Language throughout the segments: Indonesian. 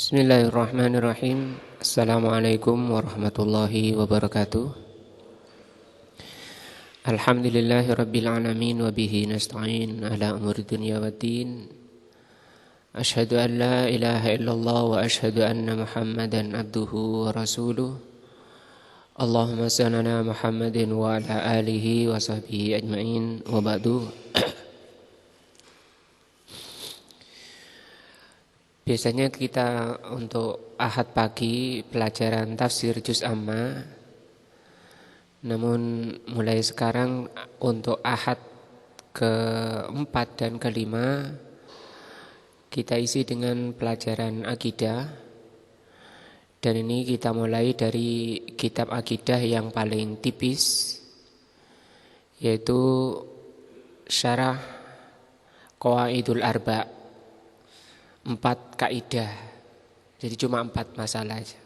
Bismillahirrahmanirrahim. Assalamualaikum warahmatullahi wabarakatuh. Alhamdulillahirabbil alamin wa bihi nasta'in ala umuri dunya waddin. Asyhadu an la ilaha illallah wa asyhadu anna Muhammadan abduhu wa rasuluh. Allahumma shalli ala Muhammadin wa ala alihi wa sahbihi ajmain wa ba'du. Biasanya kita untuk Ahad pagi pelajaran tafsir juz amma. Namun mulai sekarang untuk Ahad keempat dan kelima kita isi dengan pelajaran akidah. Dan ini kita mulai dari kitab akidah yang paling tipis, yaitu Syarah Qawaidul Arba'. 4 kaidah. Jadi cuma 4 masalah aja.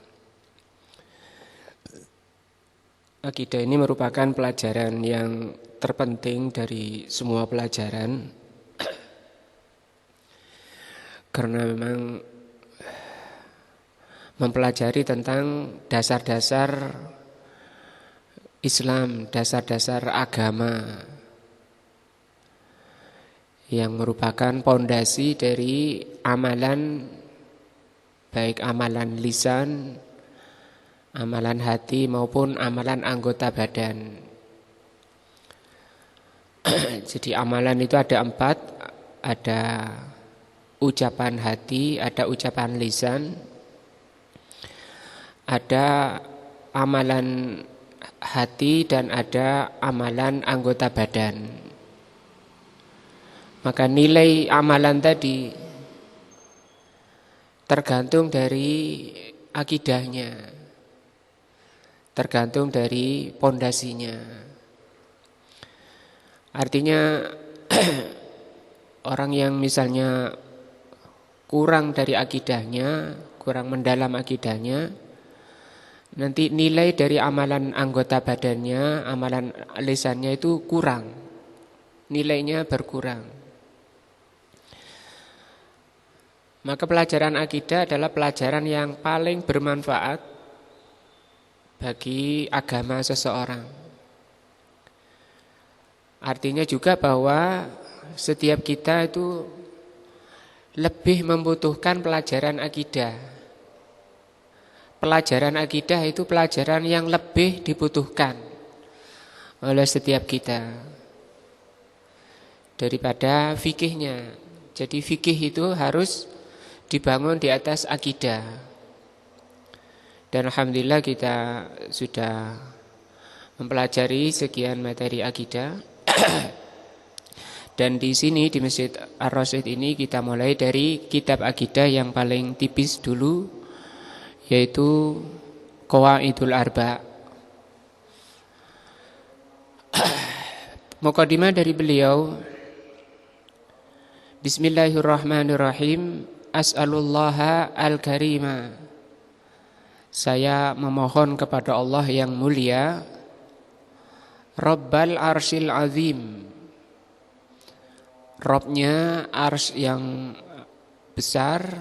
Akidah ini merupakan pelajaran yang terpenting dari semua pelajaran. Karena memang mempelajari tentang dasar-dasar Islam, dasar-dasar agama, yang merupakan pondasi dari amalan, baik amalan lisan, amalan hati maupun amalan anggota badan. Jadi amalan itu ada 4, ada ucapan hati, ada ucapan lisan, ada amalan hati, dan ada amalan anggota badan. Maka nilai amalan tadi tergantung dari akidahnya, tergantung dari pondasinya. Artinya orang yang misalnya kurang dari akidahnya, kurang mendalam akidahnya, nanti nilai dari amalan anggota badannya, amalan lisannya itu kurang, nilainya berkurang. Maka pelajaran akidah adalah pelajaran yang paling bermanfaat bagi agama seseorang. Artinya juga bahwa setiap kita itu lebih membutuhkan pelajaran akidah. Pelajaran akidah itu pelajaran yang lebih dibutuhkan oleh setiap kita daripada fikihnya. Jadi fikih itu harus dibangun di atas akidah. Dan alhamdulillah kita sudah mempelajari sekian materi akidah. Dan di sini di Masjid Ar-Rasyid ini kita mulai dari kitab akidah yang paling tipis dulu, yaitu Qawaidul Arba'. Muqaddimah dari beliau. Bismillahirrahmanirrahim. As'alullaha al-karima. Saya memohon kepada Allah yang mulia, Rabbal arsyil azim, Rabbnya arsy yang besar,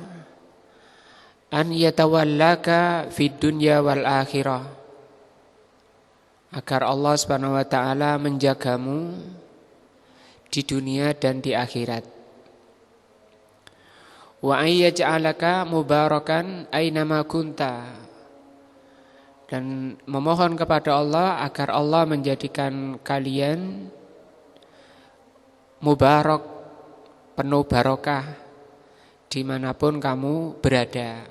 an yatawallaka fid dunya wal akhirah, agar Allah Subhanahu wa taala menjagamu di dunia dan di akhirat. Wa ayyaj'alaka mubarakan aynama kunta, dan memohon kepada Allah agar Allah menjadikan kalian mubarak, penuh barokah dimanapun kamu berada.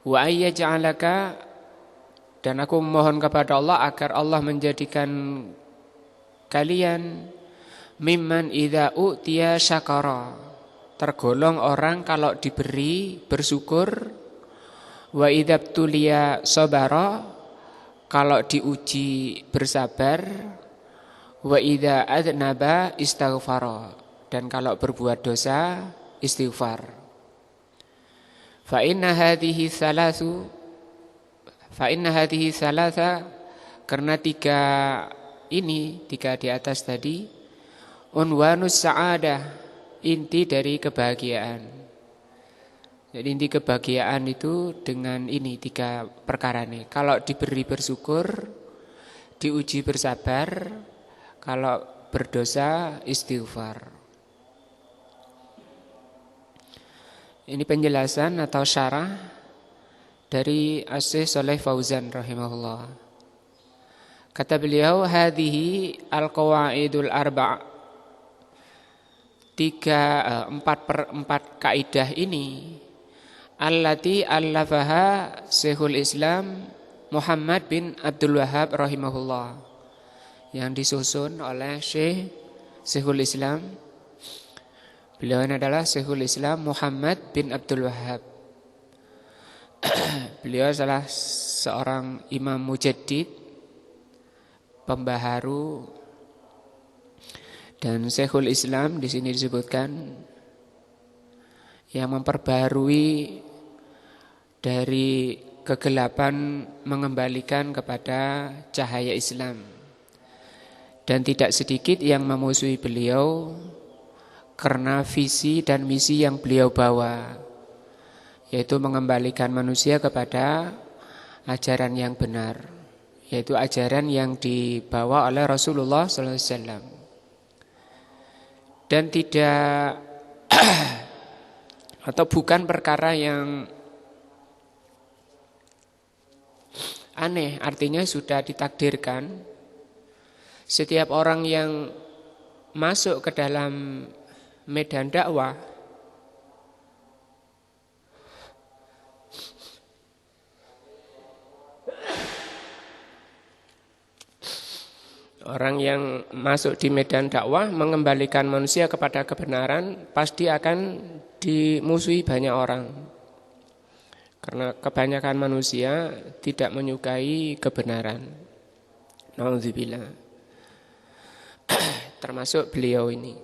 Wa ayyaj'alaka, dan aku memohon kepada Allah agar Allah menjadikan kalian mimman idza utiya syakara, tergolong orang kalau diberi bersyukur, wa idzabtuliya sabara, kalau diuji bersabar, wa idza adnaba istaghfara, dan kalau berbuat dosa istighfar. Fa inna hadhihi thalatha, karena 3 di atas tadi, unwanus sa'adah, inti dari kebahagiaan. Jadi inti kebahagiaan itu dengan ini 3 perkara nih. Kalau diberi bersyukur, diuji bersabar, kalau berdosa istighfar. Ini penjelasan atau syarah dari Asy Shalih Fauzan rahimahullah. Kata beliau, hadhihi al-qawaidul arba'. 4 kaidah ini allati allafaha Syekhul Islam Muhammad bin Abdul Wahhab rahimahullah, yang disusun oleh Syekhul Islam. Beliau adalah Syekhul Islam Muhammad bin Abdul Wahhab. Beliau adalah seorang imam mujaddid, pembaharu, dan Syekhul Islam di sini disebutkan yang memperbarui dari kegelapan mengembalikan kepada cahaya Islam. Dan tidak sedikit yang memusuhi beliau karena visi dan misi yang beliau bawa, yaitu mengembalikan manusia kepada ajaran yang benar, yaitu ajaran yang dibawa oleh Rasulullah SAW. Dan tidak atau bukan perkara yang aneh, artinya sudah ditakdirkan. Setiap orang yang masuk ke dalam medan dakwah mengembalikan manusia kepada kebenaran pasti akan dimusuhi banyak orang. Karena kebanyakan manusia tidak menyukai kebenaran. Nauzubillah. Termasuk beliau ini.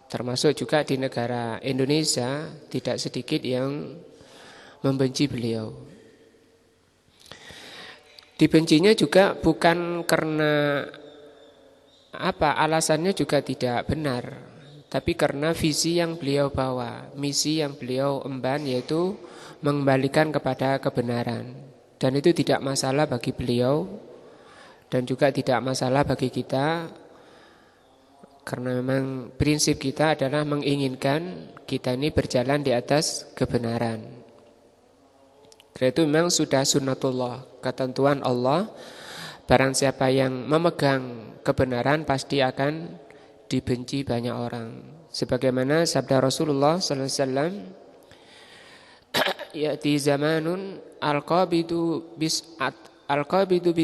Termasuk juga di negara Indonesia tidak sedikit yang membenci beliau. Dibencinya juga bukan karena alasannya juga tidak benar, tapi karena visi yang beliau bawa, misi yang beliau emban, yaitu mengembalikan kepada kebenaran. Dan itu tidak masalah bagi beliau dan juga tidak masalah bagi kita. Karena memang prinsip kita adalah menginginkan kita ini berjalan di atas kebenaran. Karena itu memang sudah sunnatullah, ketentuan Allah. Barang siapa yang memegang kebenaran pasti akan dibenci banyak orang. Sebagaimana sabda Rasulullah SAW, ya'ti zamanun al-qabidu bis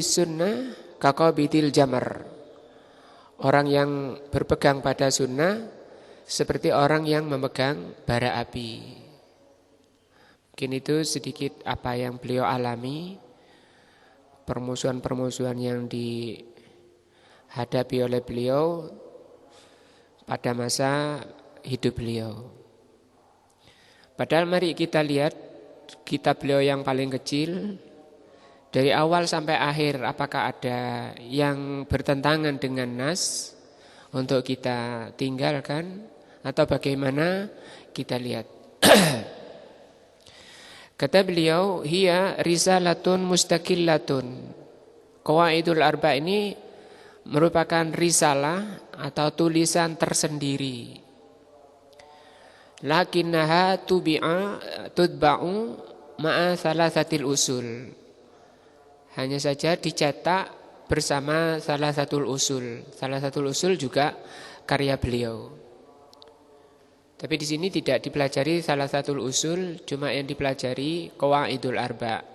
sunnah kaqabidil jamar. Orang yang berpegang pada sunnah seperti orang yang memegang bara api. Mungkin itu sedikit apa yang beliau alami, permusuhan-permusuhan yang dihadapi oleh beliau pada masa hidup beliau. Padahal mari kita lihat kitab beliau yang paling kecil, dari awal sampai akhir, apakah ada yang bertentangan dengan nas untuk kita tinggalkan atau bagaimana, kita lihat. Kata beliau, hiya risalatun mustaqillatun. Qawaidul arba ini merupakan risalah atau tulisan tersendiri. Lakinnaha tudba'u ma'a salasatil usul. Hanya saja dicetak bersama salah satu usul. Salah satu usul juga karya beliau. Tapi di sini tidak dipelajari salah satu usul, cuma yang dipelajari qawaidul arba.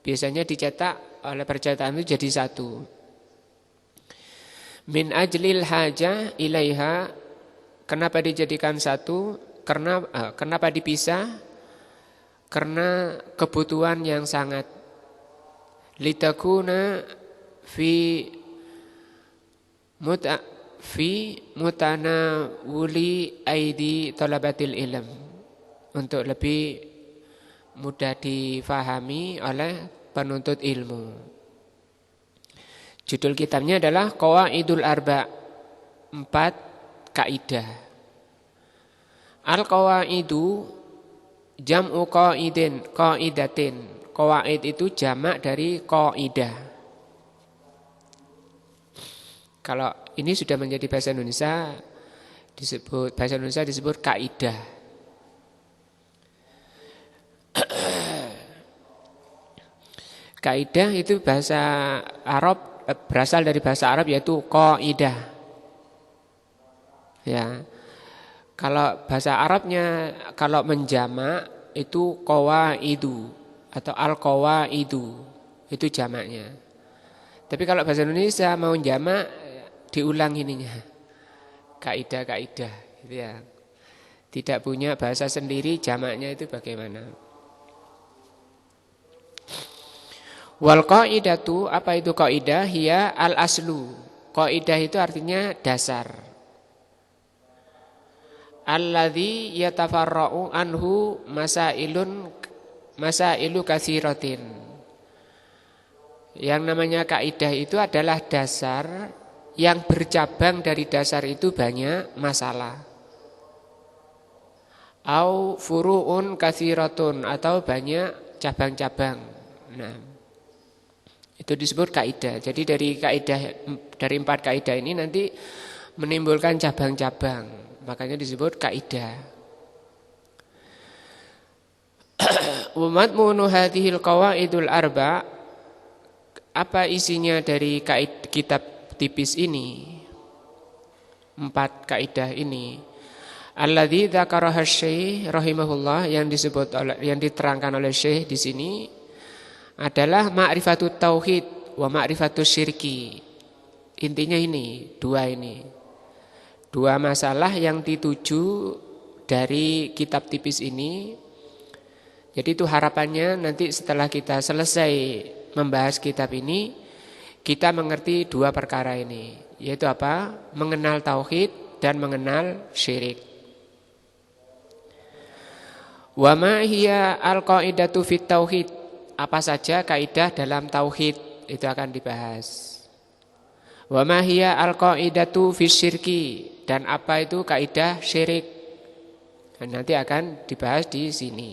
Biasanya dicetak oleh percetakan itu jadi satu. Min ajlil haja ilaiha. Kenapa dijadikan satu? Kenapa dipisah? Karena kebutuhan yang sangat. Litakuna fi mutanawuli aidi talabatil ilm, untuk lebih mudah difahami oleh penuntut ilmu. Judul kitabnya adalah Qawaidul Arba, 4 kaidah. Al-qawaidu Jam'u qaidatin. Qawaid itu jamak dari qaidah. Kalau ini sudah menjadi bahasa Indonesia disebut kaidah. Kaidah itu bahasa Arab, berasal dari bahasa Arab yaitu qaidah. Ya. Kalau bahasa Arabnya kalau menjamak itu qawaidu atau al-qawaidu. Itu jamaknya. Tapi kalau bahasa Indonesia mau jamak diulang ininya. Kaidah-kaidah gitu ya. Tidak punya bahasa sendiri jamaknya itu bagaimana? Wal qaidatu, apa itu qaidah? Hiya al-aslu. Qaidah itu artinya dasar. Alladzi yatafarra'u anhu masailu katsiratin. Yang namanya kaidah itu adalah dasar yang bercabang dari dasar itu banyak masalah. Au furu'un katsiratun, atau banyak cabang-cabang. Nah, itu disebut kaidah. Jadi dari 4 kaidah ini nanti menimbulkan cabang-cabang. Makanya disebut kaidah. Wa madmunu hadhil qawaidul arba', apa isinya dari kitab tipis ini? 4 kaidah ini. Alladzi dzakaraha Syekh rahimahullah, yang diterangkan oleh Syekh di sini adalah ma'rifatut tauhid wa ma'rifatus syirki. Intinya ini, dua masalah yang dituju dari kitab tipis ini. Jadi itu harapannya nanti setelah kita selesai membahas kitab ini, kita mengerti 2 perkara ini, yaitu apa? Mengenal tauhid dan mengenal syirik. Wa ma hiya al-qaidatu fit tauhid, apa saja kaidah dalam tauhid, itu akan dibahas. Wa ma hiya al-qaidatu fis syirki, dan apa itu kaidah syirik, dan nanti akan dibahas di sini.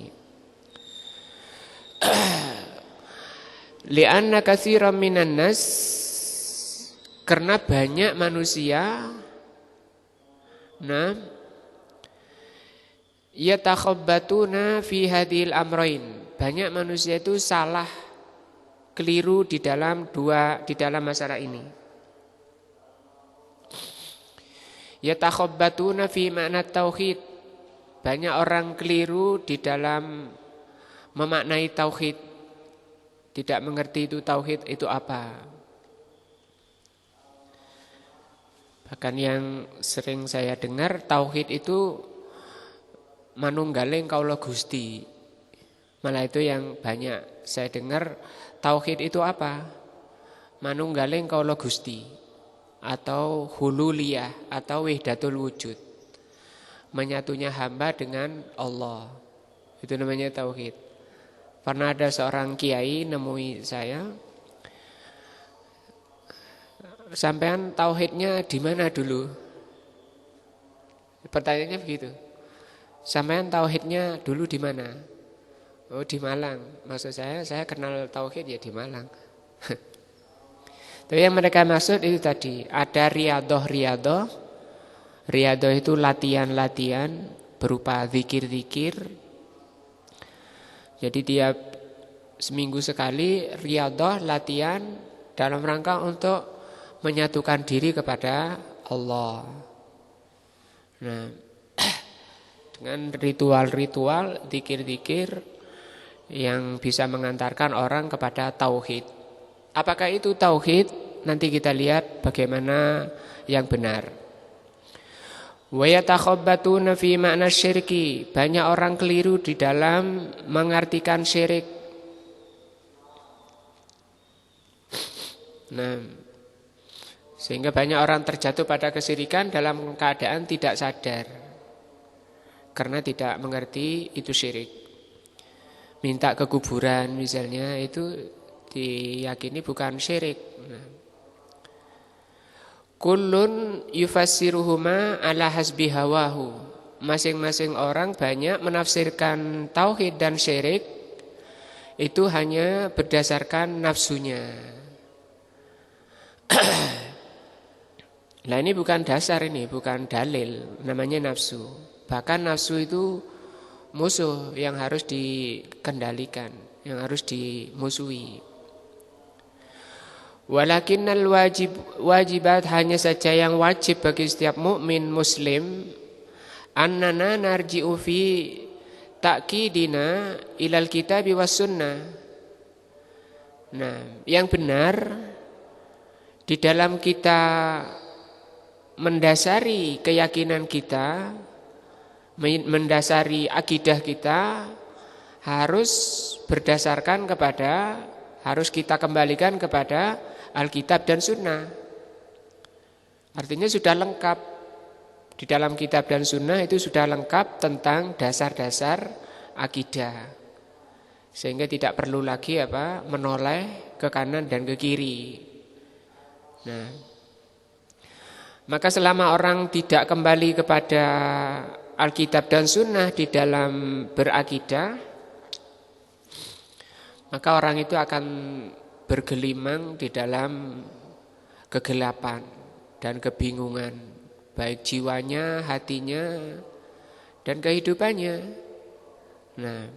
Li'anna katsiran minan nas, karena banyak manusia yatakhabbatuna fi hadhil amrain, banyak manusia itu salah, keliru di dalam masalah ini. Yatakhabbatuna fi makna tauhid, banyak orang keliru di dalam memaknai tauhid, tidak mengerti itu tauhid itu apa. Bahkan yang sering saya dengar, tauhid itu manunggaling kaula Gusti. Malah itu yang banyak saya dengar, tauhid itu apa? Manunggaling kaula Gusti, atau hululiyah, atau wahdatul wujud, menyatunya hamba dengan Allah. Itu namanya tauhid. Pernah ada seorang kiai nemui saya, sampean tauhidnya di mana dulu? Pertanyaannya begitu. Sampean tauhidnya dulu di mana? Oh, di Malang. Maksud saya kenal tauhid ya di Malang. Tapi yang mereka maksud itu tadi, ada riyadoh. Riyadoh itu latihan berupa zikir-zikir. Jadi tiap seminggu sekali riyadoh, latihan dalam rangka untuk menyatukan diri kepada Allah. Nah, dengan ritual-ritual, zikir-zikir yang bisa mengantarkan orang kepada tauhid. Apakah itu tauhid? Nanti kita lihat bagaimana yang benar. Wa yatakhabbatuna fi makna syirki, banyak orang keliru di dalam mengartikan syirik. Nah, sehingga banyak orang terjatuh pada kesyirikan dalam keadaan tidak sadar, karena tidak mengerti itu syirik. Minta ke kuburan misalnya, itu diyakini bukan syirik. Kullun yufassiruhuma ala hasbi hawahu. masing-masing orang banyak menafsirkan tauhid dan syirik itu hanya berdasarkan nafsunya. Nah ini bukan dasar, ini bukan dalil, namanya nafsu. Bahkan nafsu itu musuh yang harus dikendalikan, yang harus dimusuhi. Walakinnal wajibat, hanya saja yang wajib bagi setiap mukmin muslim, annana narji'u fi ta'kidina ilal kitabi was sunnah. Nah, yang benar di dalam kita mendasari keyakinan kita, mendasari akidah kita, harus berdasarkan kepada, harus kita kembalikan kepada Alkitab dan Sunnah. Artinya sudah lengkap. Di dalam kitab dan sunnah itu sudah lengkap tentang dasar-dasar akidah. Sehingga tidak perlu lagi menoleh ke kanan dan ke kiri. Nah, maka selama orang tidak kembali kepada Alkitab dan Sunnah di dalam berakidah, maka orang itu akan bergelimang di dalam kegelapan dan kebingungan, baik jiwanya, hatinya, dan kehidupannya. Nah,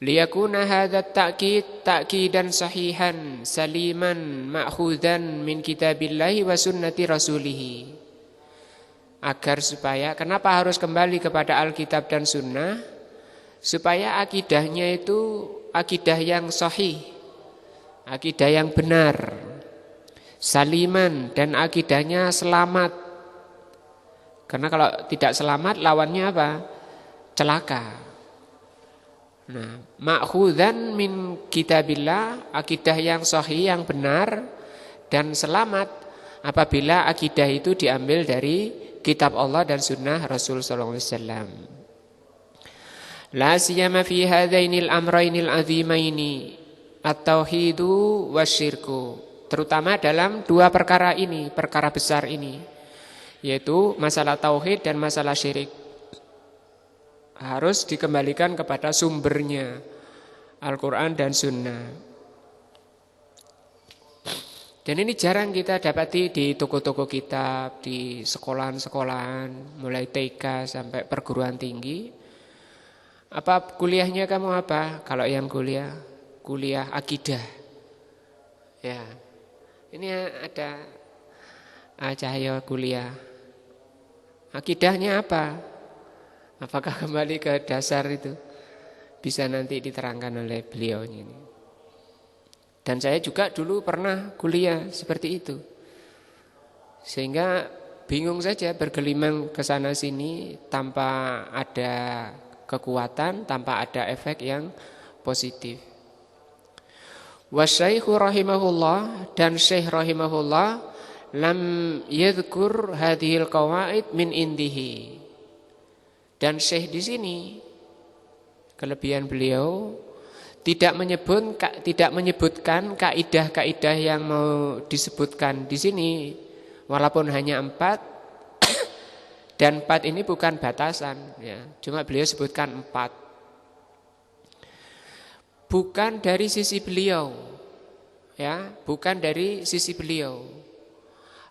liyakuna hadzal ta'kidan sahihan saliman ma'khudzan min kitabillahi wa sunnati rasulih. Agar supaya, kenapa harus kembali kepada Alkitab dan Sunnah? Supaya akidahnya itu akidah yang sahih, akidah yang benar, saliman, dan akidahnya selamat. Karena kalau tidak selamat lawannya apa? Celaka. Nah, ma'khudzan min kitabillah, akidah yang sahih, yang benar dan selamat apabila akidah itu diambil dari kitab Allah dan sunnah Rasul sallallahu alaihi wasallam. La siyama fi hadainil amrainil azimaini at-tauhidu wasyirku. Terutama dalam dua perkara ini, perkara besar ini, yaitu masalah tauhid dan masalah syirik. Harus dikembalikan kepada sumbernya, Al-Quran dan Sunnah. Dan ini jarang kita dapati di toko-toko kitab, di sekolahan-sekolahan, mulai TK sampai perguruan tinggi. Apa kuliahnya kamu apa? Kalau yang kuliah akidah. Ya, ini ada Cahaya kuliah. Akidahnya apa? Apakah kembali ke dasar itu? Bisa nanti diterangkan oleh beliau ini. Dan saya juga dulu pernah kuliah seperti itu. Sehingga bingung saja bergelimang ke sana sini tanpa ada kekuatan, tanpa ada efek yang positif. Wasyaikhu rahimahullah, dan Syekh rahimahullah lam yadhkur hadhil qawaid min indihi. Dan Syekh di sini kelebihan beliau tidak menyebutkan kaidah-kaidah yang mau disebutkan di sini, walaupun hanya 4. Dan 4 ini bukan batasan, ya. Cuma beliau sebutkan 4. Bukan dari sisi beliau, ya, bukan dari sisi beliau.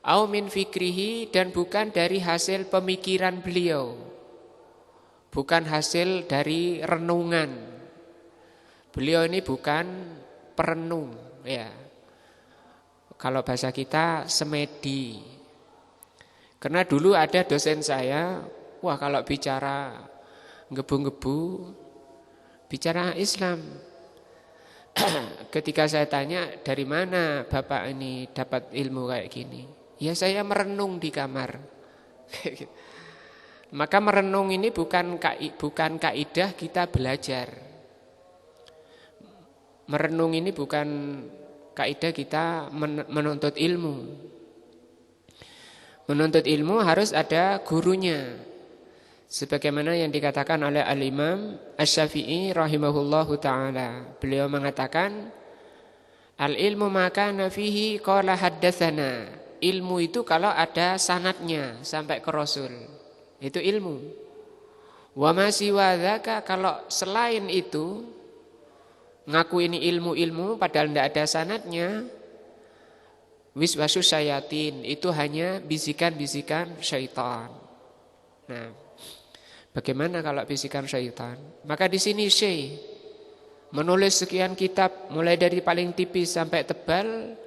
Au min fikrihi, dan bukan dari hasil pemikiran beliau, bukan hasil dari renungan. Beliau ini bukan perenung, ya. Kalau bahasa kita semedi. Karena dulu ada dosen saya, wah kalau bicara ngebu-ngebu, bicara Islam. Ketika saya tanya, dari mana Bapak ini dapat ilmu kayak gini? Ya saya merenung di kamar. Maka merenung ini bukan kaidah kita belajar. Merenung ini bukan kaidah kita menuntut ilmu. Menuntut ilmu harus ada gurunya. Sebagaimana yang dikatakan oleh Al-Imam Asy-Syafi'i rahimahullahu ta'ala. Beliau mengatakan, al-ilmu maka nafihi qala haddatsana. Ilmu itu kalau ada sanadnya sampai ke Rasul, itu ilmu. Wa ma siwa dzaka, kalau selain itu ngaku ini ilmu-ilmu padahal tidak ada sanadnya, wiswasus syayatin, itu hanya bisikan-bisikan syaitan. Nah, bagaimana kalau bisikan syaitan? Maka di sini Syekh menulis sekian kitab, mulai dari paling tipis sampai tebal.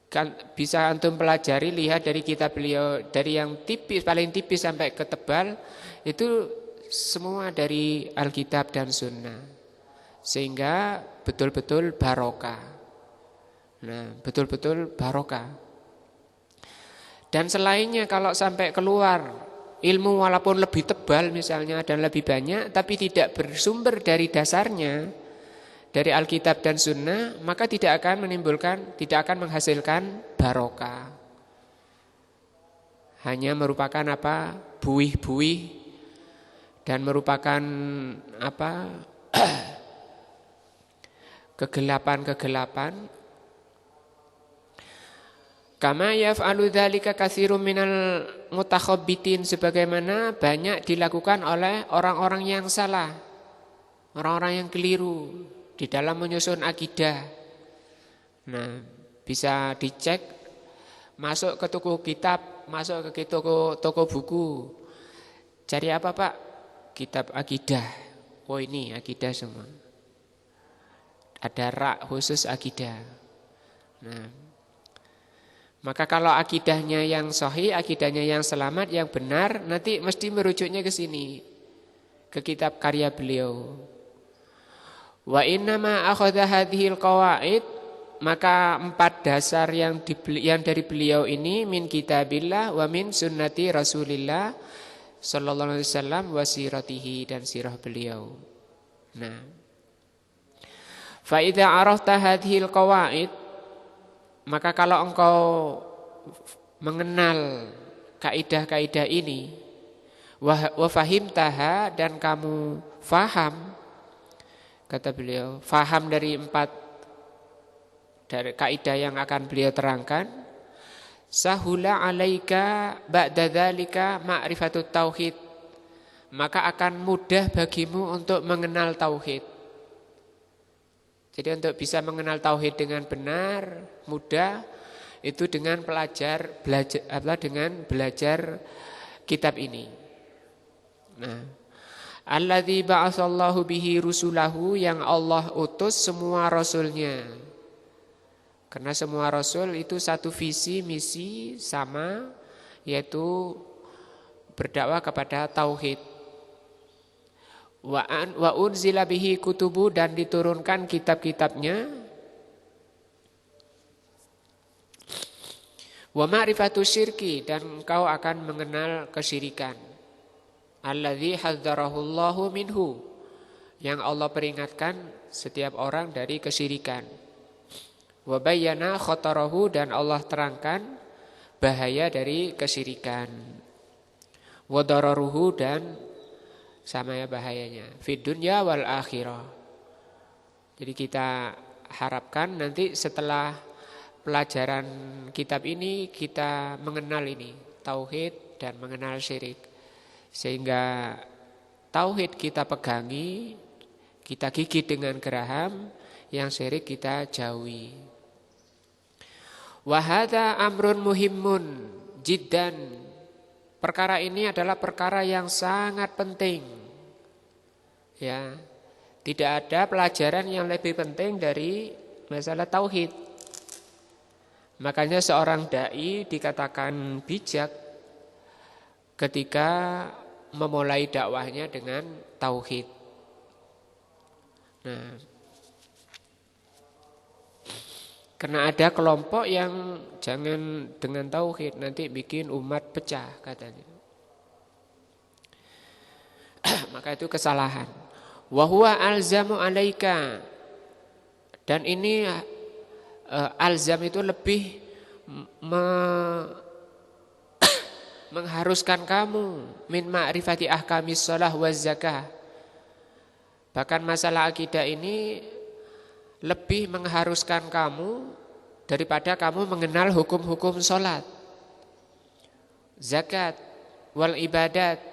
Kan bisa antum pelajari, lihat dari kitab beliau, dari yang tipis, paling tipis sampai ke tebal, itu semua dari Alkitab dan Sunnah, sehingga betul-betul barokah. Nah, betul-betul barokah. Dan selainnya kalau sampai keluar ilmu walaupun lebih tebal misalnya dan lebih banyak, tapi tidak bersumber dari dasarnya, dari Alkitab dan Sunnah, maka tidak akan menghasilkan barokah. Hanya merupakan apa? Buih-buih dan merupakan apa? Kegelapan-kegelapan. Kama yaf'alu dzalika katsirun minal mutakhabbitin, sebagaimana banyak dilakukan oleh orang-orang yang salah, orang-orang yang keliru di dalam menyusun akidah. Nah, bisa dicek, masuk ke toko kitab, masuk ke toko buku. Cari apa, Pak? Kitab akidah. Oh, ini akidah semua. Ada rak khusus akidah. Nah, maka kalau akidahnya yang sahih, akidahnya yang selamat, yang benar, nanti mesti merujuknya ke sini, ke kitab karya beliau. Wa innama akhadha hadhil qawaid, maka 4 dasar yang dari beliau ini min kitabillah wa min sunnati Rasulillah sallallahu alaihi wasallam wa siratihi, dan sirah beliau. Nah, fa idza arafta hadhil qawaid, maka kalau engkau mengenal kaidah-kaidah ini, wa fahimtaha, dan kamu faham, kata beliau, faham dari 4 dari kaidah yang akan beliau terangkan, sahula alaika ba'da dzalika ma'rifatut tauhid, maka akan mudah bagimu untuk mengenal tauhid. Jadi untuk bisa mengenal tauhid dengan benar, mudah, itu dengan belajar kitab ini. Nah, alladzi ba'atsallahu bihi rusulahu, yang Allah utus semua rasulnya. Karena semua rasul itu satu visi misi sama, yaitu berdakwah kepada tauhid. Wa unzila bihi kutubu, dan diturunkan kitab-kitabnya. Wa ma'rifatu syirki, dan engkau akan mengenal kesyirikan. Alladzi hadzarahullahu minhu, yang Allah peringatkan setiap orang dari kesyirikan. Wa bayyana khatarahu, dan Allah terangkan bahaya dari kesyirikan. Wa dararuhu, dan sama ya bahayanya, fid dunya wal akhirah. Jadi kita harapkan nanti setelah pelajaran kitab ini kita mengenal ini tauhid dan mengenal syirik, sehingga tauhid kita pegangi, kita gigit dengan geraham, yang syirik kita jauhi. Wa hadza amrun muhimmun jiddan, perkara ini adalah perkara yang sangat penting. Ya, tidak ada pelajaran yang lebih penting dari masalah tauhid. Makanya seorang dai dikatakan bijak ketika memulai dakwahnya dengan tauhid. Nah, karena ada kelompok yang jangan dengan tauhid, nanti bikin umat pecah katanya. Maka itu kesalahan. Wa huwa alzamu alaika, dan ini alzam itu lebih mengharuskan kamu min ma'rifati ahkamis shalah waz zakah. Bahkan masalah akidah ini lebih mengharuskan kamu daripada kamu mengenal hukum-hukum salat, zakat, wal ibadat,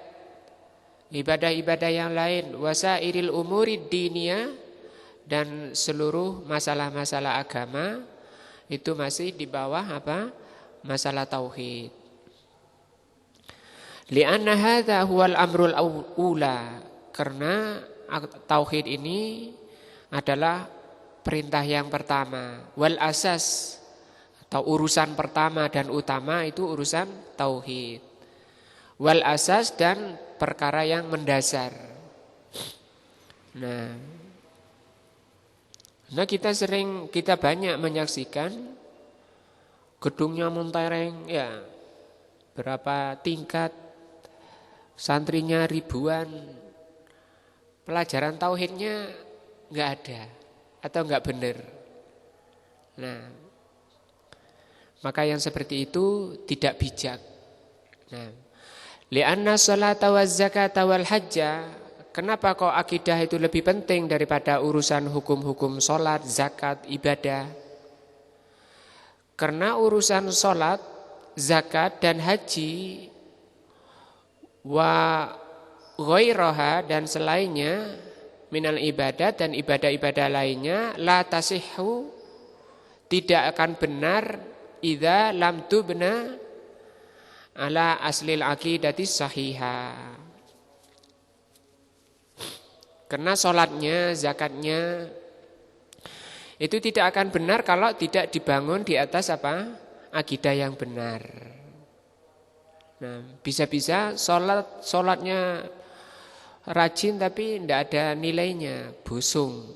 ibadah-ibadah yang lain, wasairil umurid diniyah, dan seluruh masalah-masalah agama itu masih di bawah apa? Masalah tauhid. Li'anna hadza huwal amrul ula, karena tauhid ini adalah perintah yang pertama, wal asas atau urusan pertama dan utama itu urusan tauhid. Wal asas dan perkara yang mendasar. Nah, kita banyak menyaksikan gedungnya mentereng, ya berapa tingkat, santrinya ribuan, pelajaran tauhidnya nggak ada atau nggak benar. Nah, maka yang seperti itu tidak bijak. Nah, li'anna sholata waz zakata wal hajja, kenapa kok akidah itu lebih penting daripada urusan hukum-hukum sholat, zakat, ibadah? Karena urusan sholat, zakat, dan haji wa ghairaha dan selainnya minal ibadah dan ibadah-ibadah lainnya la tasihhu, tidak akan benar idza lam tubna ala aslil aqidati sahihah. Karena sholatnya, zakatnya itu tidak akan benar kalau tidak dibangun di atas apa? Akidah yang benar. Nah, bisa-bisa sholatnya rajin tapi tidak ada nilainya, busung.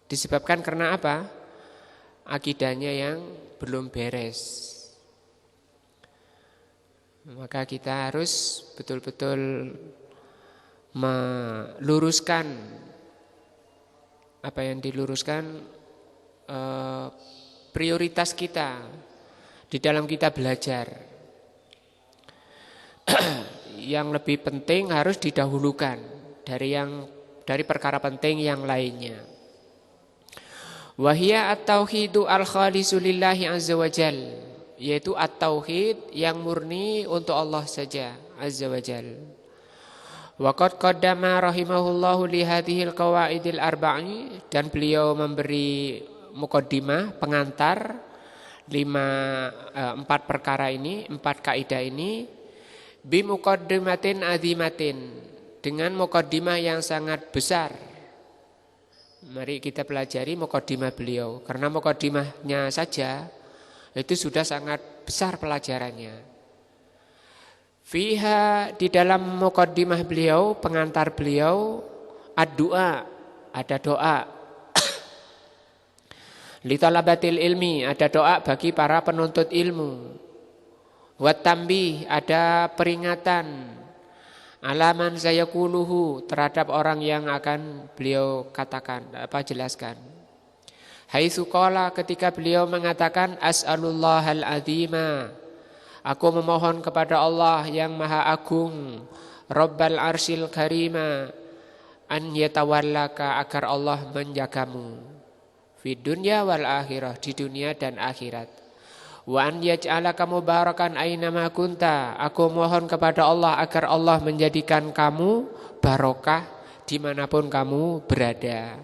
Disebabkan karena apa? Akidahnya yang belum beres. Maka kita harus betul-betul meluruskan apa yang diluruskan, prioritas kita di dalam kita belajar. Yang lebih penting harus didahulukan dari perkara penting yang lainnya. Wahia at-tauhidu al-khalisu lillahi azza wa jal, yaitu at-tauhid yang murni untuk Allah saja azza wa jal. Wa qad qaddama rahimahullahu li hadhil qawaidil arba'i, dan beliau memberi muqaddimah, pengantar 4 perkara ini, 4 kaidah ini, bi muqaddimatin azimatin, dengan muqaddimah yang sangat besar. Mari kita pelajari muqaddimah beliau, karena muqaddimahnya saja itu sudah sangat besar pelajarannya. Fiha, di dalam muqaddimah beliau, pengantar beliau, ad-du'a, ada doa. Li talabatil ilmi, ada doa bagi para penuntut ilmu. Wat tambih, ada peringatan. Alaman sayaquluhu, terhadap orang yang akan beliau katakan, jelaskan. Haitsu qala, ketika beliau mengatakan as'alullahal azima, aku memohon kepada Allah yang maha agung, Rabbal arsyil karima, an yatawallaka, agar Allah menjagamu, fi dunya wal akhirah, di dunia dan akhirat. Wa an yaj'alaka mubarakan ainama kunta, aku mohon kepada Allah agar Allah menjadikan kamu barokah dimanapun kamu berada.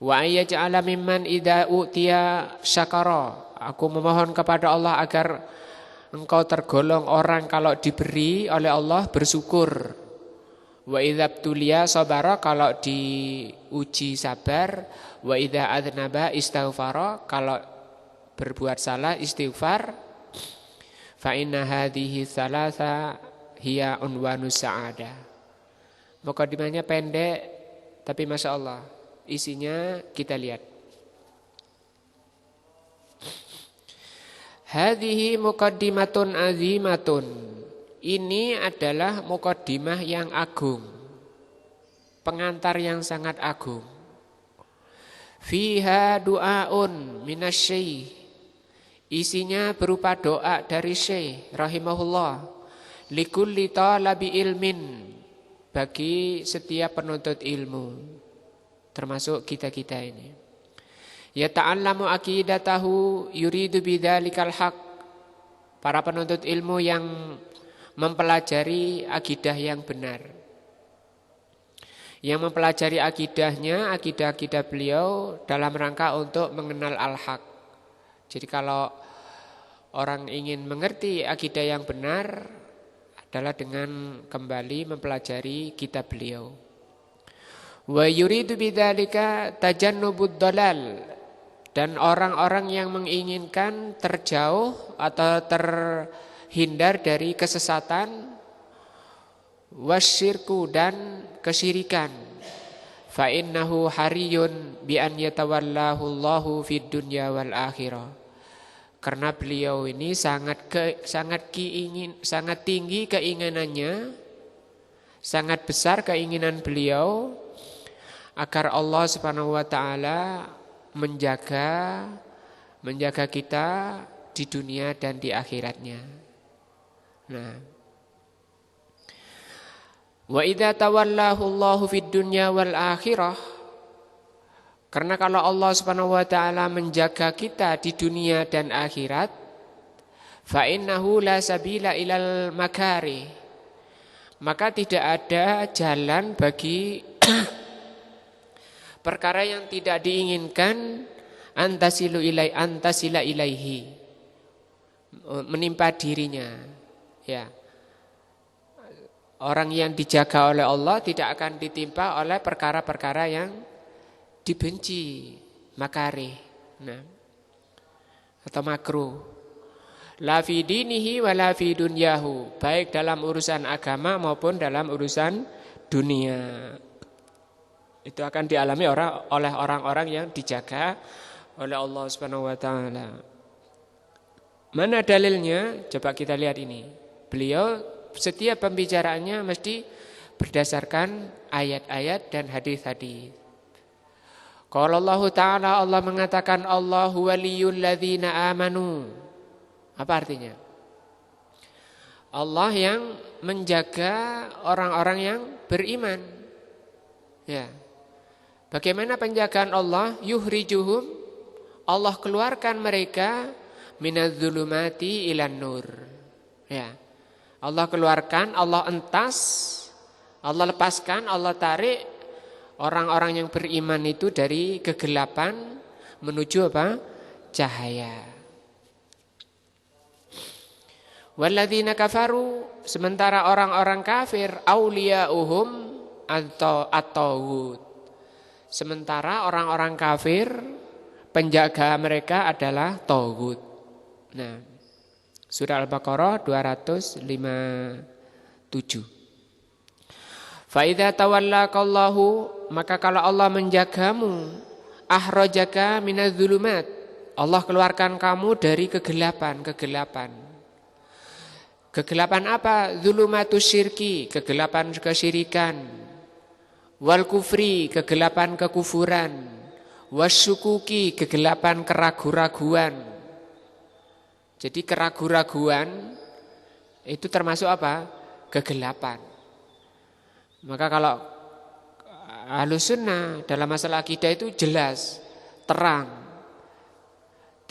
Wa an yaj'ala mimman idza utiya syakara, aku memohon kepada Allah agar engkau tergolong orang kalau diberi oleh Allah bersyukur. Wa idza btuliya sabara, kalau diuji sabar. Wa idza adnaba istighfara, kalau berbuat salah istighfar. Fa inna hadhihi thalatha hiya unwanus sa'adah. Mukadimahnya pendek tapi Masya Allah isinya kita lihat. Hadhihi muqaddimatun azimatun, ini adalah muqaddimah yang agung, pengantar yang sangat agung. Fiha du'aun minasy, isinya berupa doa dari Syekh rahimahullah, likulli talabi ilmin, bagi setiap penuntut ilmu, termasuk kita-kita ini. Ya ta'allamu aqidatahu yuridu bidzalikal haq, para penuntut ilmu yang mempelajari akidah yang benar. Yang mempelajari akidahnya, akidah-akidah beliau dalam rangka untuk mengenal al-haq. Jadi kalau orang ingin mengerti akidah yang benar adalah dengan kembali mempelajari kitab beliau. Wa yuridu bidzalika tajannubud dhalal, dan orang-orang yang menginginkan terjauh atau terhindar dari kesesatan, wasyirku, dan kesyirikan. Fa innahu hariyun bi an yatawallahu Allahu fid dunya wal akhirah. Karena beliau ini sangat tinggi keinginannya, sangat besar keinginan beliau agar Allah Subhanahu wa taala menjaga kita di dunia dan di akhiratnya. Nah, wa idza tawallahu Allahu fid dunya wal akhirah, karena kalau Allah Subhanahu wa taala menjaga kita di dunia dan akhirat, fa innahu la sabila ilal makari, maka tidak ada jalan bagi perkara yang tidak diinginkan antasila ilaihi, menimpa dirinya. Ya. Orang yang dijaga oleh Allah tidak akan ditimpa oleh perkara-perkara yang dibenci, makari, nah, atau makruh. La fi dinihi wa la fi dunyahu, baik dalam urusan agama maupun dalam urusan dunia. Itu akan dialami oleh orang-orang yang dijaga oleh Allah Subhanahu wa taala. Mana dalilnya? Coba kita lihat ini. Beliau setiap pembicaraannya mesti berdasarkan ayat-ayat dan hadis-hadis. Qala Allah Ta'ala, Allah mengatakan Allahu waliyul ladzina amanu. Apa artinya? Allah yang menjaga orang-orang yang beriman. Ya. Bagaimana penjagaan Allah? Yuhrijuhum, Allah keluarkan mereka minadz-dzulumati ilan nur. Ya. Allah keluarkan, Allah entas, Allah lepaskan, Allah tarik orang-orang yang beriman itu dari kegelapan menuju apa? Cahaya. Walladzina kafaru, sementara orang-orang kafir auliyauhum atau at-taghut. Sementara orang-orang kafir penjaga mereka adalah taghut. Nah, Surah Al-Baqarah 257. Fa idza tawallakallahu, maka kalau Allah menjagamu, ahrajaka minadz-dzulumat, Allah keluarkan kamu dari kegelapan. Kegelapan apa? Dzulumatus syirki, kegelapan kesyirikan. Wal kufri, kegelapan kekufuran. Wasyukuki, kegelapan keraguan-raguan. Jadi keraguan-raguan itu termasuk apa? Kegelapan. Maka kalau Ahlus Sunnah dalam masalah akidah itu jelas, terang,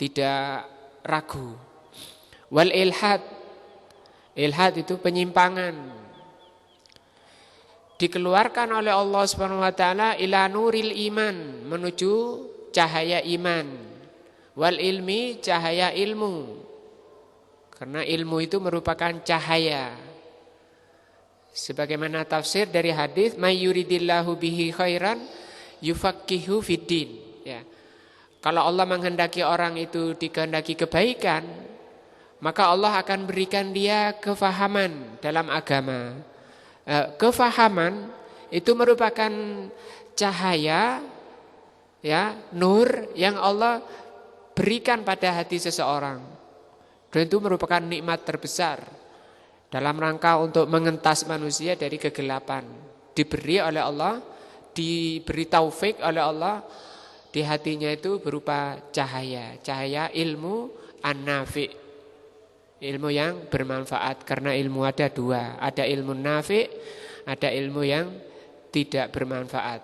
tidak ragu. Wal ilhad, ilhad itu penyimpangan, dikeluarkan oleh Allah Subhanahu wa taala ila nuril iman, menuju cahaya iman. Wal ilmi, cahaya ilmu. Karena ilmu itu merupakan cahaya. Sebagaimana tafsir dari hadis, may yuridillahu bihi khairan yufaqihu fiddin. Ya. Kalau Allah menghendaki orang itu dikehendaki kebaikan, maka Allah akan berikan dia kefahaman dalam agama. Kefahaman itu merupakan cahaya, ya, nur yang Allah berikan pada hati seseorang. Dan itu merupakan nikmat terbesar dalam rangka untuk mengentas manusia dari kegelapan. Diberi oleh Allah, diberi taufik oleh Allah, di hatinya itu berupa cahaya. Cahaya ilmu an-nafi', ilmu yang bermanfaat. Karena ilmu ada dua, ada ilmu nafi', ada ilmu yang tidak bermanfaat.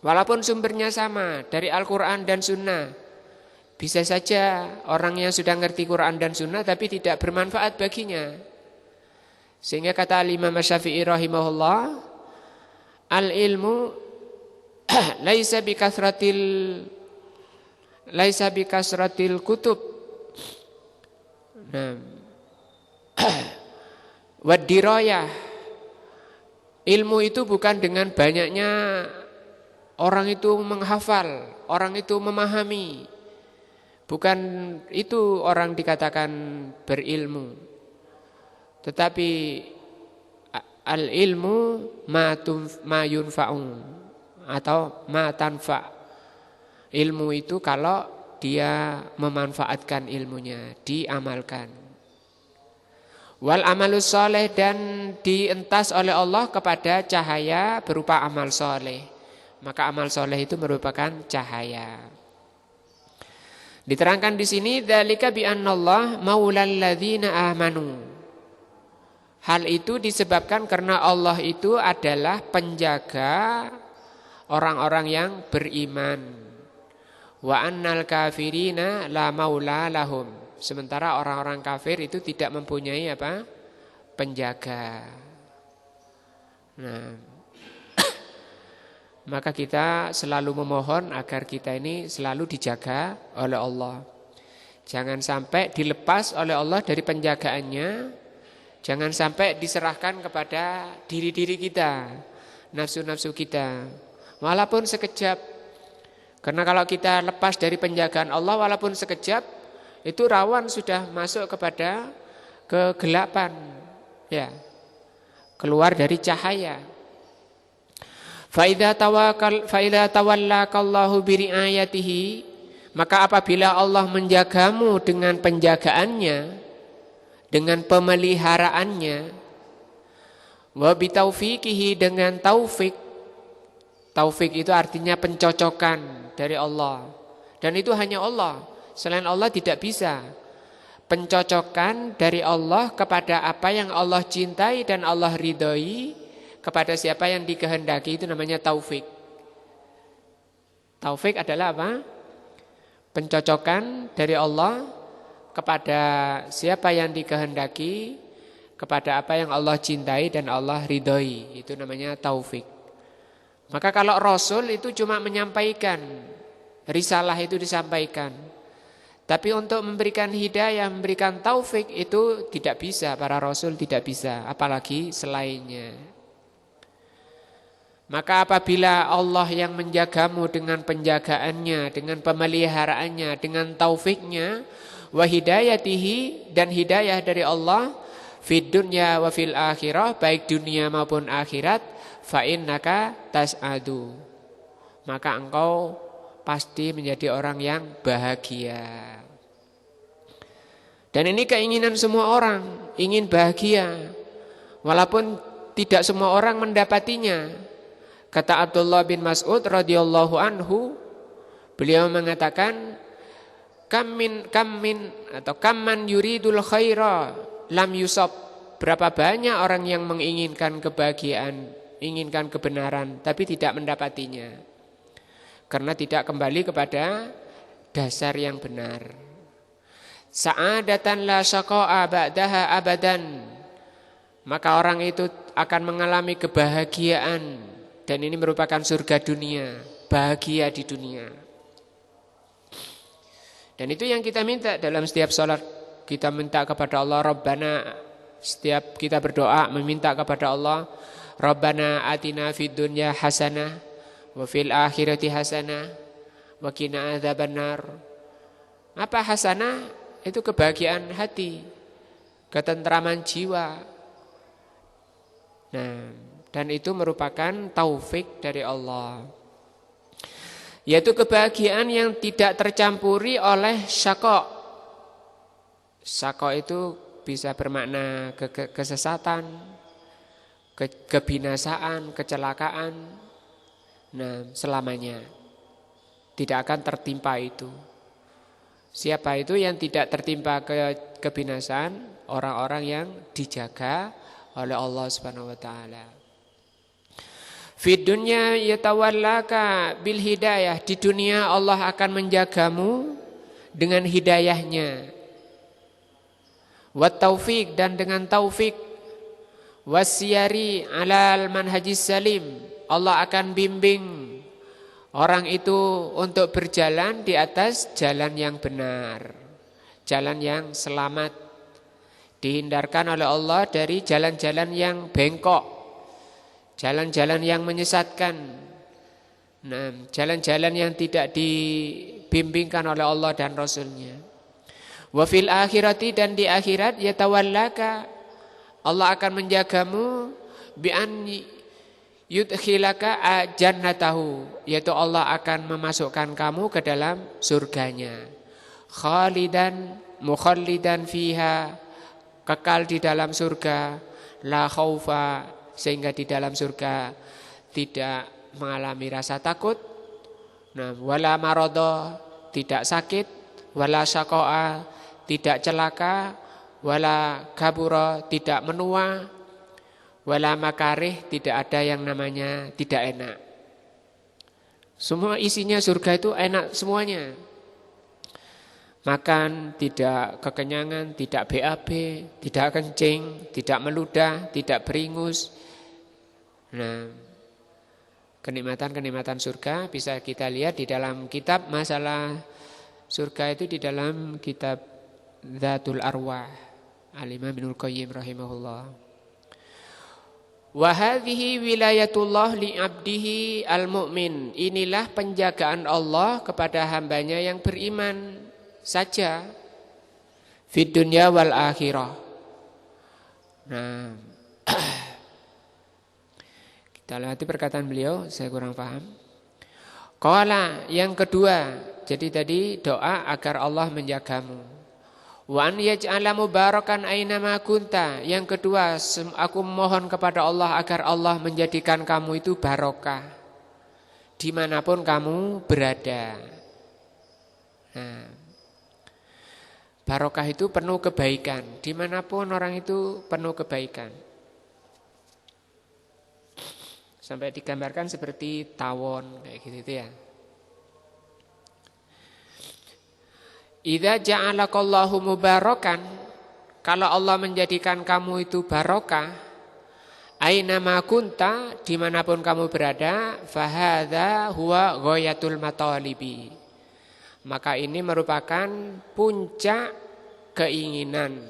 Walaupun sumbernya sama dari Al-Quran dan Sunnah, bisa saja orang yang sudah ngerti Quran dan Sunnah tapi tidak bermanfaat baginya. Sehingga kata Imam Syafi'i rahimahullah, al-ilmu laisa bikasratil kutub. Nah, wadirayah, ilmu itu bukan dengan banyaknya orang itu menghafal, orang itu memahami. Bukan itu orang dikatakan berilmu. Tetapi al-ilmu ma yunfa'u atau ma tanfa'. Ilmu itu kalau dia memanfaatkan ilmunya, diamalkan. Wal amalus soleh, dan dientas oleh Allah kepada cahaya berupa amal soleh. Maka amal soleh itu merupakan cahaya. Diterangkan di sini, dzalika bi annallaha maulal ladzina amanu. Hal itu disebabkan karena Allah itu adalah penjaga orang-orang yang beriman. Wa annal kafirina la maula lahum. Sementara orang-orang kafir itu tidak mempunyai apa? Penjaga. Nah, maka kita selalu memohon agar kita ini selalu dijaga oleh Allah. Jangan sampai dilepas oleh Allah dari penjagaannya. Jangan sampai diserahkan kepada diri-diri kita, nafsu-nafsu kita. Walaupun sekejap. Karena kalau kita lepas dari penjagaan Allah walaupun sekejap, itu rawan sudah masuk kepada kegelapan. Ya. Keluar dari cahaya. Fa idza tawallakallahu biriayatihi, maka apabila Allah menjagamu dengan penjagaannya, dengan pemeliharaannya, wa bitaufiqihi, dengan taufik. Taufik itu artinya pencocokan dari Allah. Dan itu hanya Allah. Selain Allah tidak bisa. Pencocokan dari Allah kepada apa yang Allah cintai dan Allah ridhoi, kepada siapa yang dikehendaki, itu namanya taufik. Taufik adalah apa? Pencocokan dari Allah kepada siapa yang dikehendaki, kepada apa yang Allah cintai dan Allah ridhoi. Itu namanya taufik. Maka kalau Rasul itu cuma menyampaikan, risalah itu disampaikan. Tapi untuk memberikan hidayah, memberikan taufik itu tidak bisa, para Rasul tidak bisa, apalagi selainnya. Maka apabila Allah yang menjagamu dengan penjagaannya, dengan pemeliharaannya, dengan taufiknya, wa hidayatihi, dan hidayah dari Allah, fid dunya wa fil akhirah, baik dunia maupun akhirat, fa innaka tas'adu, maka engkau pasti menjadi orang yang bahagia. Dan ini keinginan semua orang, ingin bahagia, walaupun tidak semua orang mendapatinya. Kata Abdullah bin Mas'ud radhiyallahu anhu, beliau mengatakan, kamman yuridul khaira lam yusab. Berapa banyak orang yang menginginkan kebahagiaan, inginkan kebenaran, tapi tidak mendapatinya. Karena tidak kembali kepada dasar yang benar. Sa'adatan la syaqa'a ba'daha abadan. Maka orang itu akan mengalami kebahagiaan. Dan ini merupakan surga dunia, bahagia di dunia. Dan itu yang kita minta dalam setiap sholat. Kita minta kepada Allah, Rabbana, setiap kita berdoa meminta kepada Allah, Rabbana atina fid dunya hasanah wa fil akhirati hasanah wa qina adzabannar. Apa hasanah? Itu kebahagiaan hati, ketentraman jiwa. Nah, dan itu merupakan taufik dari Allah, yaitu kebahagiaan yang tidak tercampuri oleh syaqaq. Syaqaq itu bisa bermakna kesesatan, kebinasaan, kecelakaan. Nah, selamanya tidak akan tertimpa itu. Siapa itu yang tidak tertimpa kebinasaan? Orang-orang yang dijaga oleh Allah Subhanahu wa taala. Fid dunya yatawallaka bil hidayah, di dunia Allah akan menjagamu dengan hidayahnya. Wat taufik, dan dengan taufik. Wasyari alal manhajis salim. Allah akan bimbing orang itu untuk berjalan di atas jalan yang benar, jalan yang selamat. Dihindarkan oleh Allah dari jalan-jalan yang bengkok, jalan-jalan yang menyesatkan. Nah, jalan-jalan yang tidak dibimbingkan oleh Allah dan Rasulnya. Wa fil akhirati, dan di akhirat yatawallaka, Allah akan menjagamu bi an yudkhilaka jannatahu, yaitu Allah akan memasukkan kamu ke dalam surganya. Khalidan mukhallidan fiha, kekal di dalam surga. La khaufa, sehingga di dalam surga tidak mengalami rasa takut. Nah, wala maradha, tidak sakit. Wala syaqa'a, tidak celaka. Wala kabura, tidak menua. Wala makarih, tidak ada yang namanya tidak enak. Semua isinya surga itu enak semuanya. Makan tidak kekenyangan, tidak BAB, tidak kencing, tidak meludah, tidak beringus. Nah, kenikmatan-kenikmatan surga bisa kita lihat di dalam kitab masalah surga itu, di dalam kitab Dzatul Arwah Al-Imam Ibnul Qayyim rahimahullah. Wa hadhihi wilayatullah li 'abdihi al-mu'min. Inilah penjagaan Allah kepada hambanya yang beriman saja, fid dunya wal akhirah. Nah, kita lihat perkataan beliau, saya kurang paham. Qala, yang kedua, jadi tadi doa agar Allah menjagamu. Wa an yaj'ala mubarakan aina ma kunta. Yang kedua, aku mohon kepada Allah agar Allah menjadikan kamu itu barokah dimanapun kamu berada. Nah, barokah itu penuh kebaikan. Dimanapun orang itu penuh kebaikan. Sampai digambarkan seperti tawon kayak gitu ya. Idza ja'alakallahu mubarakan, kalau Allah menjadikan kamu itu barokah, aina ma kunta, dimanapun kamu berada, fahadha huwa ghayatul matalibi. Maka ini merupakan puncak keinginan.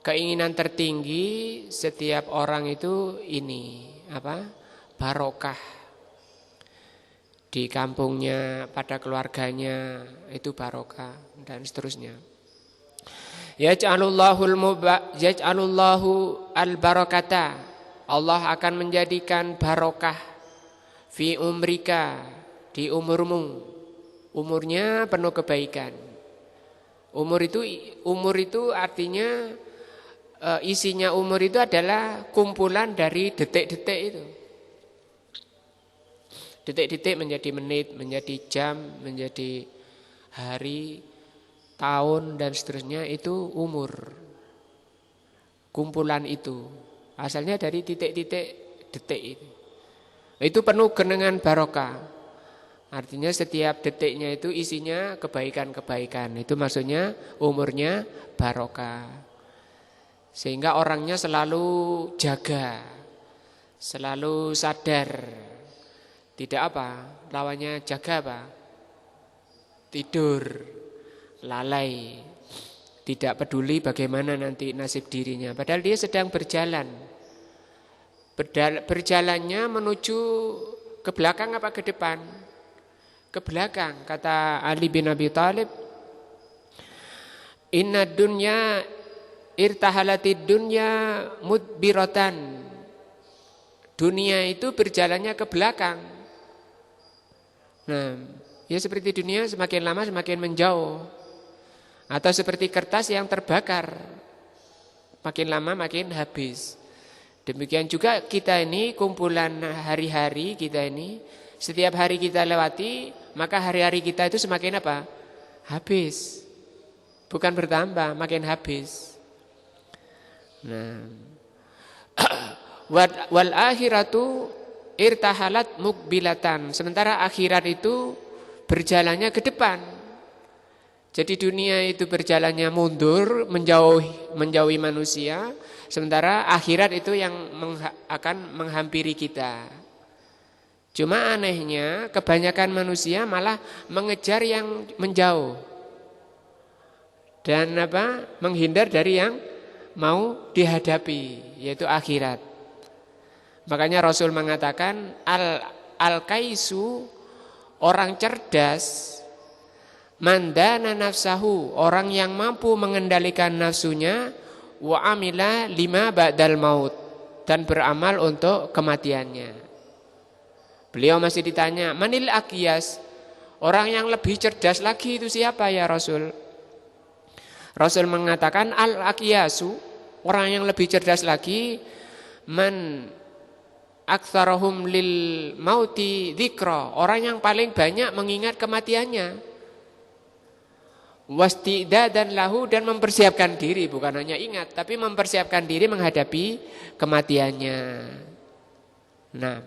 Keinginan tertinggi setiap orang itu ini, apa? Barokah. Di kampungnya, pada keluarganya itu barokah dan seterusnya. Yaj'alullahu al-barakata. Allah akan menjadikan barokah fi umrika, di umurmu. Umurnya penuh kebaikan. Umur itu artinya isinya umur itu adalah kumpulan dari detik-detik itu. Detik-detik menjadi menit, menjadi jam, menjadi hari, tahun dan seterusnya, itu umur. Kumpulan itu asalnya dari titik-titik detik itu. Itu penuh dengan barokah. Artinya setiap detiknya itu isinya kebaikan-kebaikan. Itu maksudnya umurnya barokah. Sehingga orangnya selalu jaga, selalu sadar. Tidak apa, lawannya jaga apa? Tidur, lalai, tidak peduli bagaimana nanti nasib dirinya. Padahal dia sedang berjalan. Berjalannya menuju ke belakang apa ke depan? Ke belakang, kata Ali bin Abi Thalib. Inna dunya irtahalatid dunya mudbiratan. Dunia itu berjalannya ke belakang. Nah, ya seperti dunia semakin lama semakin menjauh. Atau seperti kertas yang terbakar, makin lama makin habis. Demikian juga kita ini, kumpulan hari-hari kita ini, setiap hari kita lewati, maka hari-hari kita itu semakin apa? Habis. Bukan bertambah, makin habis. Nah, wal akhiratu irtahalat mukbilatan. Sementara akhirat itu berjalannya ke depan. Jadi dunia itu berjalannya mundur, menjauhi manusia, sementara akhirat itu yang akan menghampiri kita. Cuma anehnya kebanyakan manusia malah mengejar yang menjauh dan menghindar dari yang mau dihadapi, yaitu akhirat. Makanya Rasul mengatakan al-kaisu, orang cerdas, mandana nafsahu, orang yang mampu mengendalikan nafsunya, wa amila lima ba'dal maut, dan beramal untuk kematiannya. Beliau masih ditanya, manil aqyas, orang yang lebih cerdas lagi itu siapa ya Rasul? Rasul mengatakan al-aqyasu, orang yang lebih cerdas lagi, man aktsarahum lil mauti dzikra, orang yang paling banyak mengingat kematiannya. Wastidadan lahu, dan mempersiapkan diri, bukan hanya ingat tapi mempersiapkan diri menghadapi kematiannya. Nah,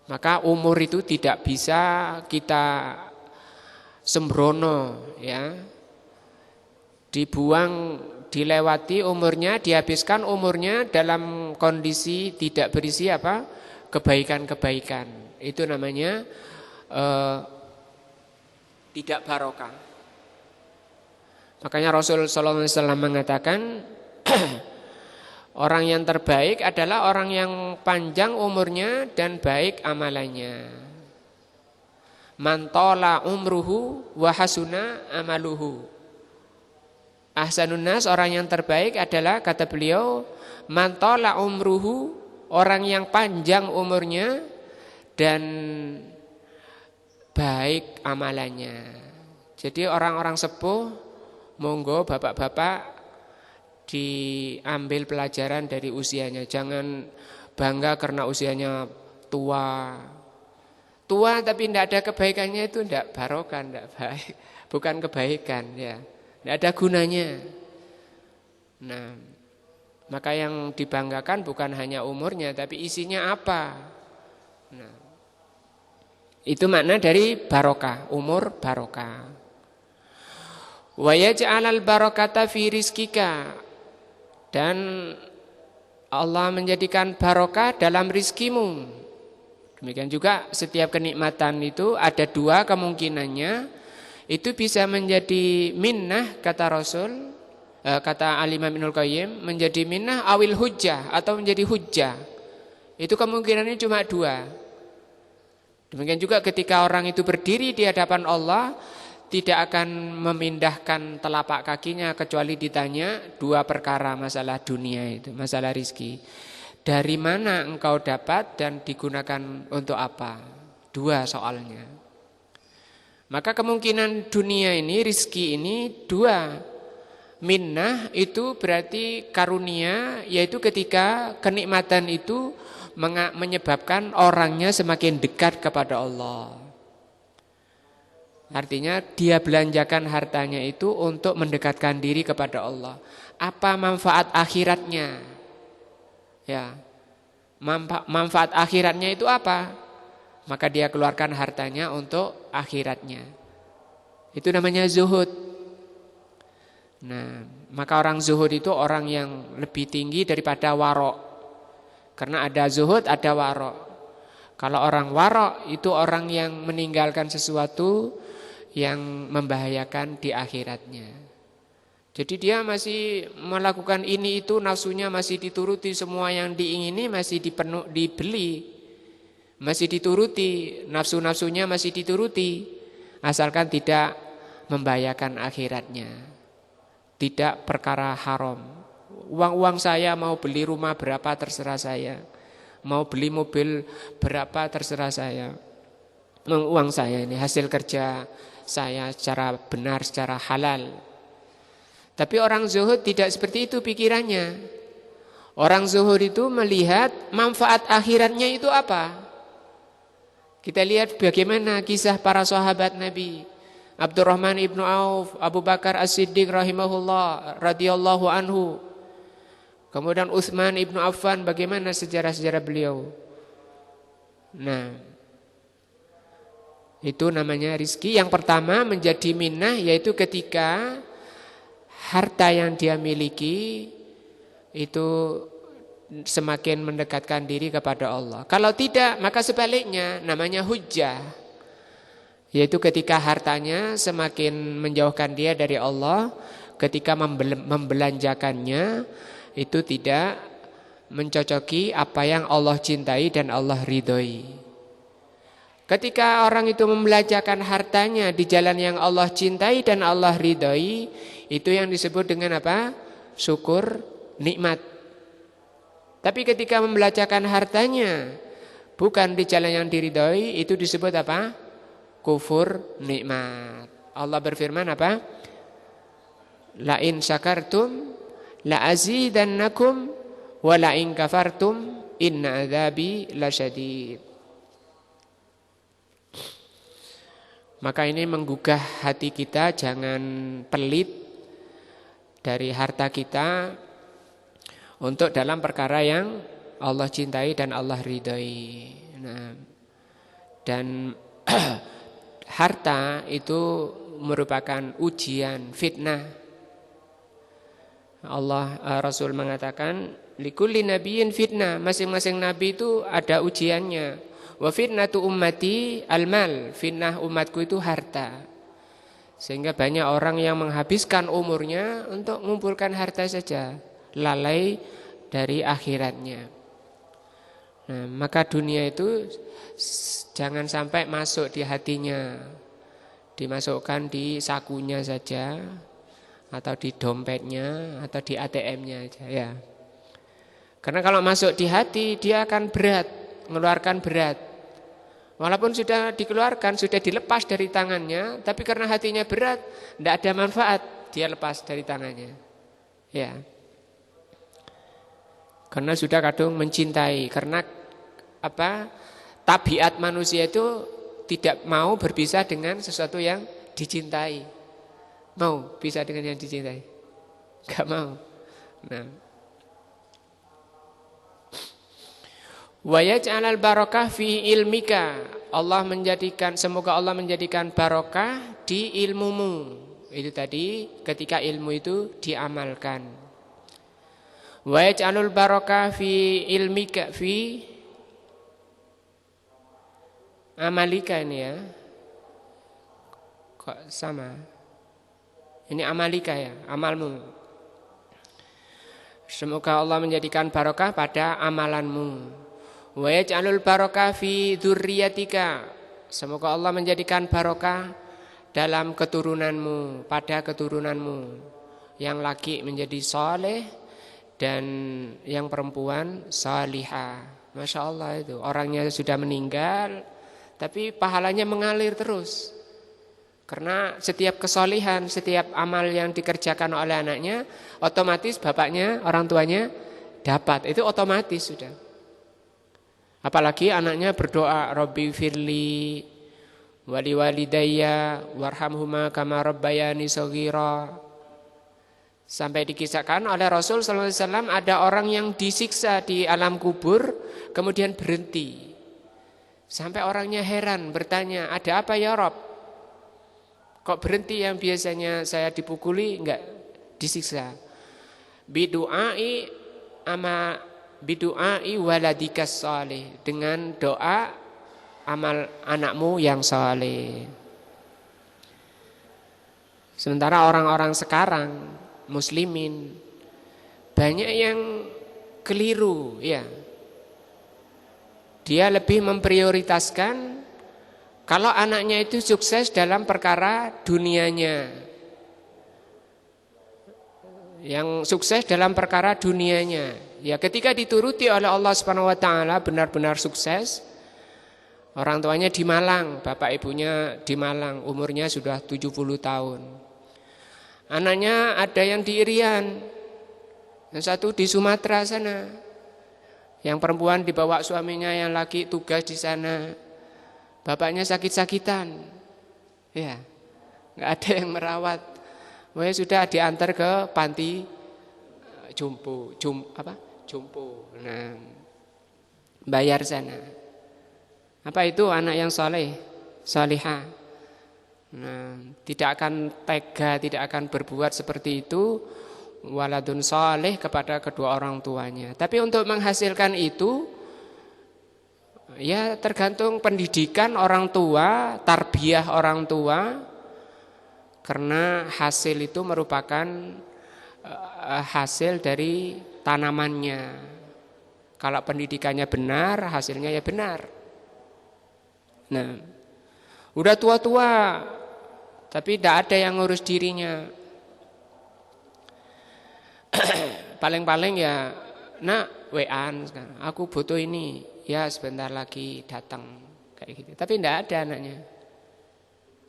maka umur itu tidak bisa kita sembrono ya. Dibuang, dilewati umurnya, dihabiskan umurnya dalam kondisi tidak berisi kebaikan-kebaikan. Itu namanya tidak barokah. Makanya Rasul sallallahu alaihi wasallam mengatakan orang yang terbaik adalah orang yang panjang umurnya dan baik amalannya. Man tala umruhu wa hasuna amaluhu. Ahsanun nas, orang yang terbaik adalah, kata beliau, man tala umruhu, orang yang panjang umurnya dan baik amalannya. Jadi orang-orang sepuh, monggo bapak-bapak diambil pelajaran dari usianya. Jangan bangga karena usianya tua. Tua tapi tidak ada kebaikannya, itu tidak barokah, tidak baik. Bukan kebaikan ya. Tidak ada gunanya. Nah, maka yang dibanggakan bukan hanya umurnya, tapi isinya apa. Nah, itu makna dari barokah, umur barokah. Wa yaj'alal barakata fi rizkika, dan Allah menjadikan barokah dalam rizkimu. Demikian juga setiap kenikmatan itu ada dua kemungkinannya. Itu bisa menjadi minnah, kata Rasul, kata Al-Imam Ibnul Qayyim, menjadi minnah awil hujjah, atau menjadi hujjah. Itu kemungkinannya cuma dua. Demikian juga ketika orang itu berdiri di hadapan Allah, tidak akan memindahkan telapak kakinya kecuali ditanya dua perkara, masalah dunia itu, masalah rizki. Dari mana engkau dapat dan digunakan untuk apa? Dua soalnya. Maka kemungkinan dunia ini, rizki ini dua. Minnah itu berarti karunia, yaitu ketika kenikmatan itu menyebabkan orangnya semakin dekat kepada Allah. Artinya dia belanjakan hartanya itu untuk mendekatkan diri kepada Allah. Apa manfaat akhiratnya? Ya, manfaat akhiratnya itu apa? Maka dia keluarkan hartanya untuk akhiratnya. Itu namanya zuhud. Nah, maka orang zuhud itu orang yang lebih tinggi daripada warok. Karena ada zuhud, ada warok. Kalau orang warok itu orang yang meninggalkan sesuatu yang membahayakan di akhiratnya. Jadi dia masih melakukan ini itu, nafsunya masih dituruti, semua yang diingini masih dibeli, masih dituruti, nafsu-nafsunya masih dituruti, asalkan tidak membahayakan akhiratnya, tidak perkara haram. Uang saya mau beli rumah berapa terserah saya, mau beli mobil berapa terserah saya. Uang saya ini hasil kerja saya secara benar, secara halal. Tapi orang zuhud tidak seperti itu pikirannya. Orang zuhud itu melihat manfaat akhiratnya itu apa. Kita lihat bagaimana kisah para sahabat Nabi. Abdurrahman ibnu Auf, Abu Bakar As-Siddiq rahimahullah radhiyallahu anhu. Kemudian Utsman ibnu Affan, bagaimana sejarah-sejarah beliau. Nah, Itu namanya rizki. Yang pertama menjadi minnah, yaitu ketika harta yang dia miliki itu semakin mendekatkan diri kepada Allah. Kalau tidak, maka sebaliknya namanya hujjah, yaitu ketika hartanya semakin menjauhkan dia dari Allah, ketika membelanjakannya itu tidak mencocoki apa yang Allah cintai dan Allah ridhoi. Ketika orang itu membelanjakan hartanya di jalan yang Allah cintai dan Allah ridhoi, itu yang disebut dengan apa? Syukur nikmat. Tapi ketika membelanjakan hartanya bukan di jalan yang diridhoi, itu disebut apa? Kufur nikmat. Allah berfirman apa? La in syakartum la azidannakum wa la in kafartum inna adzabi lasyadid. Maka ini menggugah hati kita, jangan pelit dari harta kita untuk dalam perkara yang Allah cintai dan Allah ridhoi. Nah, dan harta itu merupakan ujian, fitnah. Rasul mengatakan likulli nabiyyin fitnah, masing-masing nabi itu ada ujiannya. Wa fitnatu ummati al-mal, fitnah umatku itu harta. Sehingga banyak orang yang menghabiskan umurnya untuk mengumpulkan harta saja, lalai dari akhiratnya. Nah, maka dunia itu jangan sampai masuk di hatinya, dimasukkan di sakunya saja, atau di dompetnya, atau di ATM-nya aja ya. Karena kalau masuk di hati, dia akan berat, mengeluarkan berat. Walaupun sudah dikeluarkan, sudah dilepas dari tangannya, tapi karena hatinya berat, tidak ada manfaat, dia lepas dari tangannya. Ya. Karena sudah kadung mencintai, karena apa? Tabiat manusia itu tidak mau berpisah dengan sesuatu yang dicintai. Mau pisah dengan yang dicintai? Enggak mau. Nah, wa yaj'alal barakah fi ilmika. Semoga Allah menjadikan barokah di ilmumu. Itu tadi ketika ilmu itu diamalkan. Wa yaj'alul barakah fi ilmika fi amalika ini ya. Kok sama? Ini amalika ya, amalmu. Semoga Allah menjadikan barokah pada amalanmu. Wa yaj'alul barakah fi dzurriyyatika. Semoga Allah menjadikan barokah dalam keturunanmu, pada keturunanmu. Yang laki menjadi saleh dan yang perempuan salihah. Masya Allah itu, orangnya sudah meninggal tapi pahalanya mengalir terus. Karena setiap kesalihan, setiap amal yang dikerjakan oleh anaknya, otomatis bapaknya, orang tuanya dapat. Itu otomatis sudah. Apalagi anaknya berdoa, Rabbi firli wali walidayya warhamhuma kama rabbayani shaghira. Sampai dikisahkan oleh Rasul sallallahu alaihi wasallam ada orang yang disiksa di alam kubur kemudian berhenti. Sampai orangnya heran bertanya, "Ada apa ya Rabb? Kok berhenti yang biasanya saya dipukuli enggak disiksa?" Bidu'ai waladikas salih, dengan doa amal anakmu yang saleh. Sementara orang-orang sekarang muslimin banyak yang keliru ya. Dia lebih memprioritaskan kalau anaknya itu sukses dalam perkara dunianya. Yang sukses dalam perkara dunianya. Ya, ketika dituruti oleh Allah Subhanahu wa taala benar-benar sukses. Orang tuanya di Malang, bapak ibunya di Malang, umurnya sudah 70 tahun. Anaknya ada yang di Irian, yang satu di Sumatera sana. Yang perempuan dibawa suaminya, yang laki tugas di sana. Bapaknya sakit-sakitan. Ya. Enggak ada yang merawat. Wah, sudah diantar ke panti jompo. Nah, bayar sana. Apa itu anak yang soleh? salihah. Nah, tidak akan tega, tidak akan berbuat seperti itu waladun salih kepada kedua orang tuanya. Tapi untuk menghasilkan itu ya tergantung pendidikan orang tua, tarbiyah orang tua. Karena hasil itu merupakan hasil dari tanamannya. Kalau pendidikannya benar, hasilnya ya benar. Nah, udah tua-tua, tapi tidak ada yang ngurus dirinya. Paling-paling ya, nak WA-an sekarang, aku butuh ini, ya sebentar lagi datang kayak gitu. Tapi tidak ada anaknya.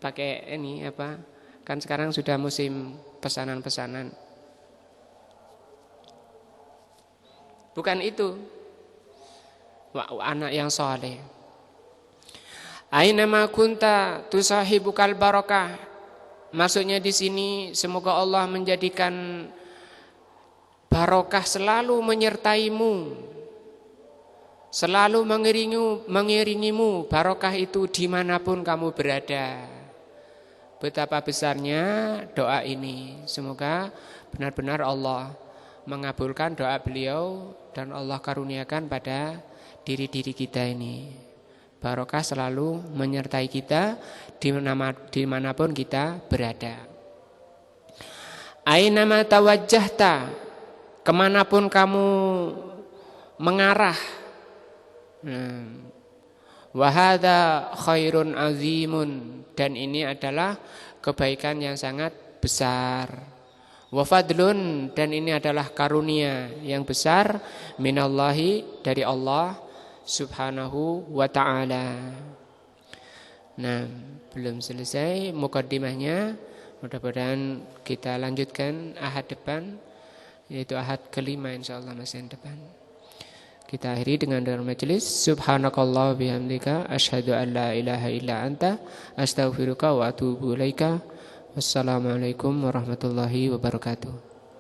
Pakai ini apa? Kan sekarang sudah musim pesanan-pesanan. Bukan itu. Anak yang soleh. Aina ma kunta tusahibukal barakah. Maksudnya di sini semoga Allah menjadikan barokah selalu menyertaimu, selalu mengiringimu. Barokah itu dimanapun kamu berada. Betapa besarnya doa ini. Semoga benar-benar Allah mengabulkan doa beliau dan Allah karuniakan pada diri-diri kita ini. Barokah selalu menyertai kita dimanapun kita berada. Ainama tawajjahta, kemanapun kamu mengarah. Wahada khairun azimun, dan ini adalah kebaikan yang sangat besar. Wafadlun, dan ini adalah karunia yang besar minallahi, dari Allah subhanahu wa ta'ala. Nah, belum selesai mukaddimahnya. Mudah-mudahan kita lanjutkan ahad depan, yaitu ahad kelima insyaallah masih depan. Kita akhiri dengan majelis. Subhanakallah bihamdika asyhadu an la ilaha illa anta astaghfiruka wa atubu ilaika. Wassalamualaikum warahmatullahi wabarakatuh.